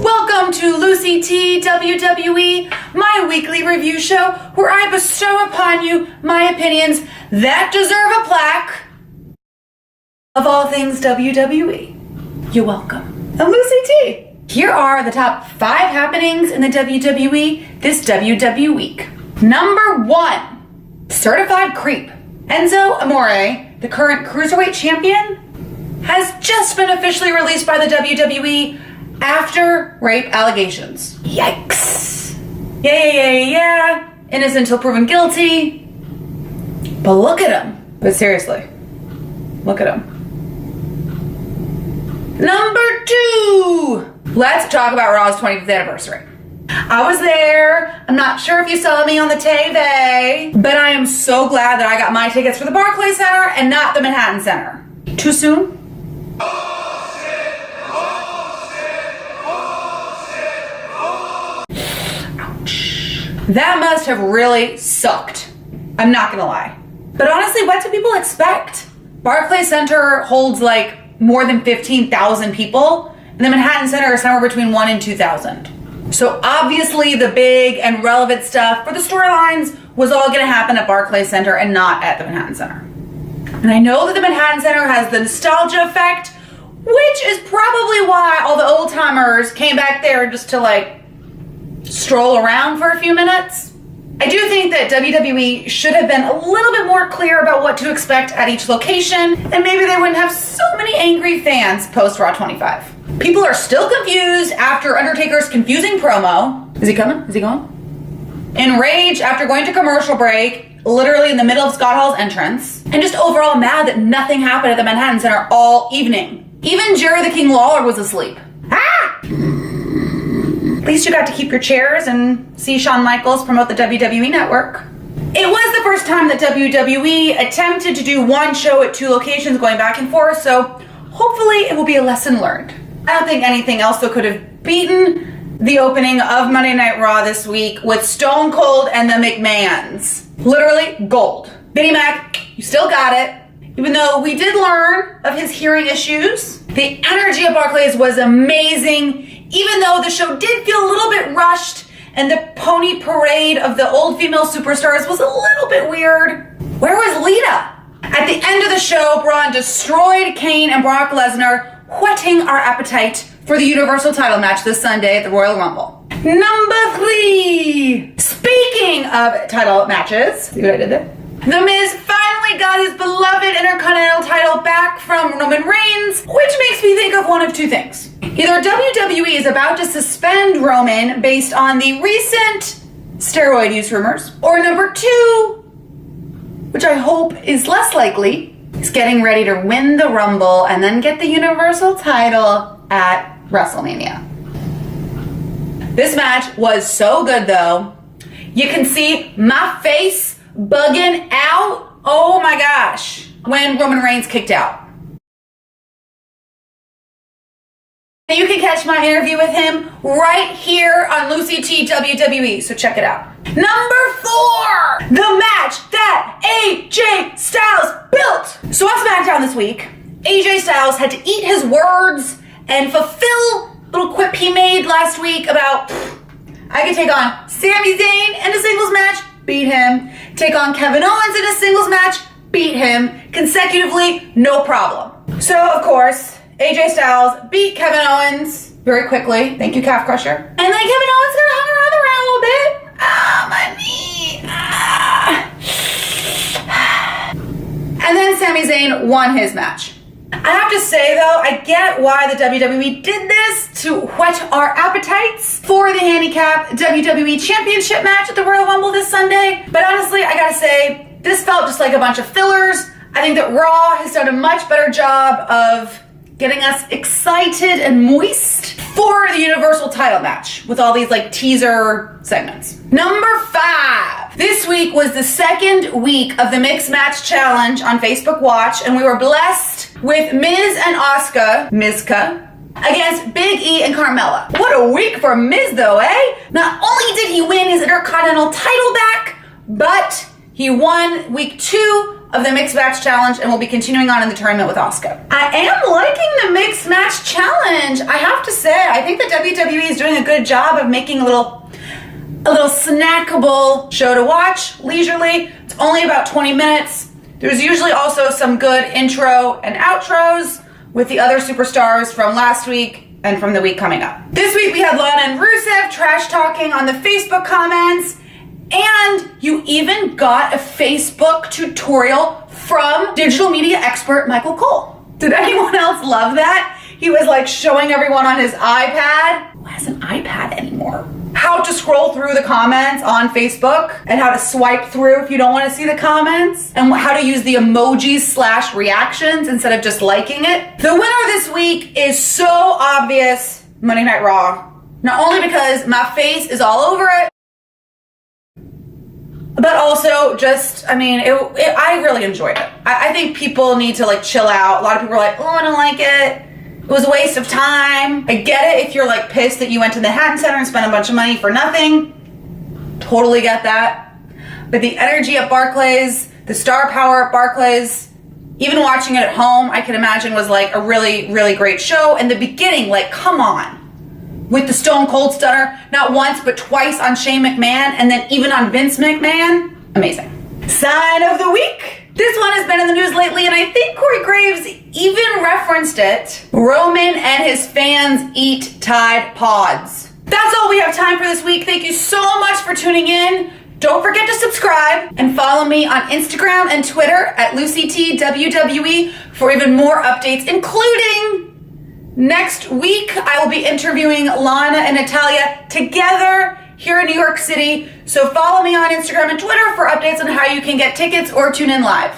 Welcome to LucyTWWE, my weekly review show where I bestow upon you my opinions that deserve a plaque of all things WWE. You're welcome. I'm Lucy T. Here are the top 5 happenings in the WWE this WWE week. Number 1, certified creep. Enzo Amore, the current Cruiserweight champion, has just been officially released by the WWE after rape allegations. Yikes. Yeah. Innocent until proven guilty. But look at him. But seriously, look at him. Number 2, let's talk about Raw's 25th anniversary. I was there. I'm not sure if you saw me on the TV, but I am so glad that I got my tickets for the Barclays Center and not the Manhattan Center. Too soon? Ouch. That must have really sucked. I'm not gonna lie. But honestly, what do people expect? Barclays Center holds like more than 15,000 people, and the Manhattan Center is somewhere between 1,000 and 2,000. So obviously the big and relevant stuff for the storylines was all gonna happen at Barclays Center and not at the Manhattan Center. And I know that the Manhattan Center has the nostalgia effect, which is probably why all the old timers came back there just to like stroll around for a few minutes. I do think that WWE should have been a little bit more clear about what to expect at each location, and maybe they wouldn't have so many angry fans post Raw 25. People are still confused after Undertaker's confusing promo. Is he coming? Is he going? Enraged after going to commercial break, literally in the middle of Scott Hall's entrance, and just overall mad that nothing happened at the Manhattan Center all evening. Even Jerry the King Lawler was asleep. Ah! At least you got to keep your chairs and see Shawn Michaels promote the WWE Network. It was the first time that WWE attempted to do one show at 2 locations going back and forth, so hopefully it will be a lesson learned. I don't think anything else though could have beaten the opening of Monday Night Raw this week with Stone Cold and the McMahons. Literally gold. Vinnie Mac, you still got it. Even though we did learn of his hearing issues, the energy of Barclays was amazing, even though the show did feel a little bit rushed and the pony parade of the old female superstars was a little bit weird. Where was Lita? At the end of the show, Braun destroyed Kane and Brock Lesnar, whetting our appetite for the Universal title match this Sunday at the Royal Rumble. Number 3, speaking of title matches, see what I did there? The Miz finally got his beloved Intercontinental title back from Roman Reigns, which makes me think of one of 2 things. Either WWE is about to suspend Roman based on the recent steroid use rumors, or number 2, which I hope is less likely, is getting ready to win the Rumble and then get the Universal title at WrestleMania. This match was so good though. You can see my face bugging out. Oh my gosh. When Roman Reigns kicked out. You can catch my interview with him right here on LucyTWWE, so check it out. Number 4, the match that AJ Styles built. So on SmackDown this week, AJ Styles had to eat his words and fulfill a little quip he made last week about, I could take on Sami Zayn in a singles match, beat him. Take on Kevin Owens in a singles match, beat him. Consecutively, no problem. So, of course, AJ Styles beat Kevin Owens very quickly. Thank you, Calf Crusher. And then Kevin Owens got hung around the round a little bit. My knee. And then Sami Zayn won his match. I have to say though, I get why the WWE did this to whet our appetites for the handicap WWE Championship match at the Royal Rumble this Sunday. But honestly, I gotta say, this felt just like a bunch of fillers. I think that Raw has done a much better job of getting us excited and moist for the Universal title match with all these like teaser segments. Number 5. This week was the 2nd week of the Mixed Match Challenge on Facebook Watch, and we were blessed with Miz and Mizka, against Big E and Carmella. What a week for Miz though, eh? Not only did he win his Intercontinental title back, but he won week 2 of the Mixed Match Challenge and will be continuing on in the tournament with Asuka. I am liking the Mixed Match Challenge. I have to say, I think the WWE is doing a good job of making a little snackable show to watch leisurely. It's only about 20 minutes. There's usually also some good intro and outros with the other superstars from last week and from the week coming up. This week we had Lana and Rusev trash talking on the Facebook comments, and you even got a Facebook tutorial from digital media expert Michael Cole. Did anyone else love that? He was like showing everyone on his iPad. Who has an iPad anymore? How to scroll through the comments on Facebook and how to swipe through if you don't want to see the comments, and how to use the emojis / reactions instead of just liking it. The winner this week is so obvious, Monday Night Raw. Not only because my face is all over it, but also just, I mean, I really enjoyed it. I think people need to like chill out. A lot of people are like, oh, I don't like it. It was a waste of time. I get it if you're like pissed that you went to the Manhattan Center and spent a bunch of money for nothing. Totally get that. But the energy at Barclays, the star power at Barclays, even watching it at home, I can imagine was like a really, really great show. And the beginning, like, come on. With the Stone Cold Stunner, not once, but twice on Shane McMahon, and then even on Vince McMahon. Amazing. Sign of the week. This one has been in the news lately, and I think Corey Graves even referenced it. Roman and his fans eat Tide Pods. That's all we have time for this week. Thank you so much for tuning in. Don't forget to subscribe and follow me on Instagram and Twitter at LucyTWWE for even more updates, including next week I will be interviewing Lana and Natalya together here in New York City. So follow me on Instagram and Twitter for updates on how you can get tickets or tune in live.